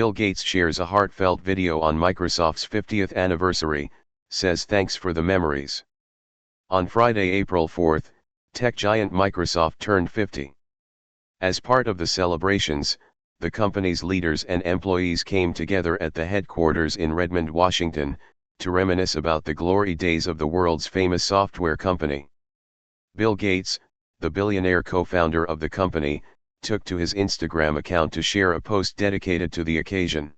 Bill Gates shares a heartfelt video on Microsoft's 50th anniversary, says thanks for the memories. On Friday, April 4, tech giant Microsoft turned 50. As part of the celebrations, the company's leaders and employees came together at the headquarters in Redmond, Washington, to reminisce about the glory days of the world's famous software company. Bill Gates, the billionaire co-founder of the company, took to his Instagram account to share a post dedicated to the occasion.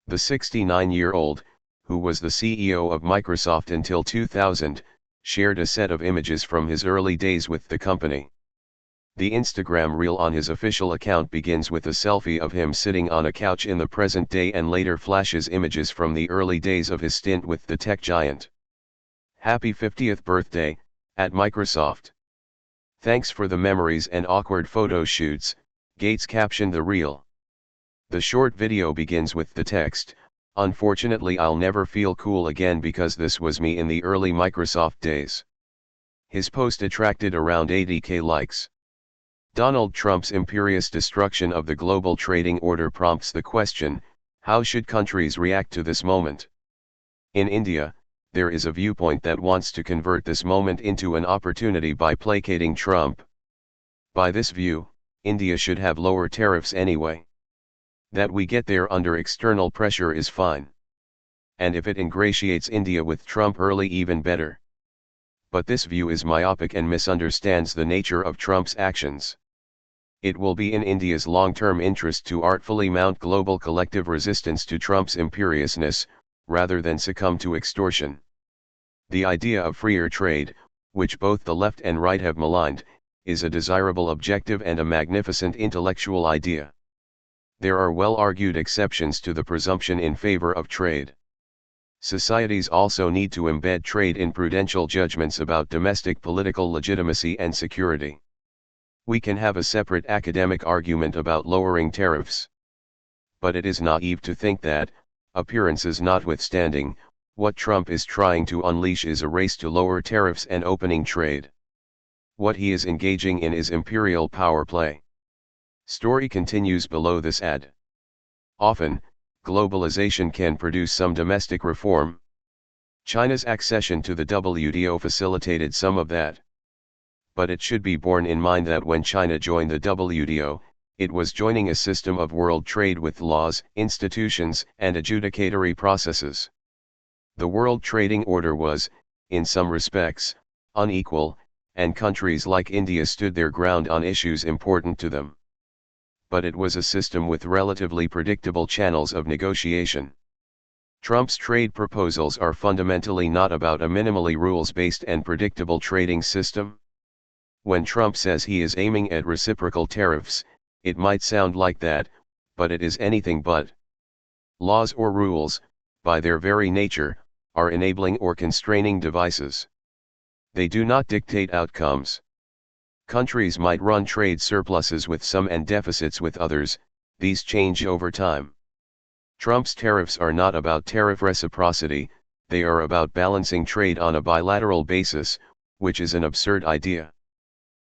The 69-year-old, who was the CEO of Microsoft until 2000, shared a set of images from his early days with the company. The Instagram reel on his official account begins with a selfie of him sitting on a couch in the present day and later flashes images from the early days of his stint with the tech giant. Happy 50th birthday, at Microsoft. Thanks for the memories and awkward photo shoots, Gates captioned the reel. The short video begins with the text, "Unfortunately I'll never feel cool again because this was me in the early Microsoft days." His post attracted around 80,000 likes. Donald Trump's imperious destruction of the global trading order prompts the question, how should countries react to this moment? In India, there is a viewpoint that wants to convert this moment into an opportunity by placating Trump. By this view, India should have lower tariffs anyway. That we get there under external pressure is fine. And if it ingratiates India with Trump early, even better. But this view is myopic and misunderstands the nature of Trump's actions. It will be in India's long-term interest to artfully mount global collective resistance to Trump's imperiousness, rather than succumb to extortion. The idea of freer trade, which both the left and right have maligned, is a desirable objective and a magnificent intellectual idea. There are well-argued exceptions to the presumption in favor of trade. Societies also need to embed trade in prudential judgments about domestic political legitimacy and security. We can have a separate academic argument about lowering tariffs. But it is naive to think that, appearances notwithstanding, what Trump is trying to unleash is a race to lower tariffs and opening trade. What he is engaging in is imperial power play. Story continues below this ad. Often, globalization can produce some domestic reform. China's accession to the WTO facilitated some of that. But it should be borne in mind that when China joined the WTO, it was joining a system of world trade with laws, institutions, and adjudicatory processes. The world trading order was, in some respects, unequal, and countries like India stood their ground on issues important to them. But it was a system with relatively predictable channels of negotiation. Trump's trade proposals are fundamentally not about a minimally rules-based and predictable trading system. When Trump says he is aiming at reciprocal tariffs, it might sound like that, but it is anything but. Laws or rules, by their very nature, are enabling or constraining devices. They do not dictate outcomes. Countries might run trade surpluses with some and deficits with others, these change over time. Trump's tariffs are not about tariff reciprocity, they are about balancing trade on a bilateral basis, which is an absurd idea.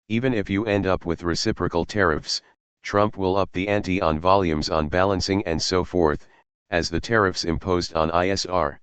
Even if you end up with reciprocal tariffs, Trump will up the ante on volumes on balancing and so forth, as the tariffs imposed on ISR.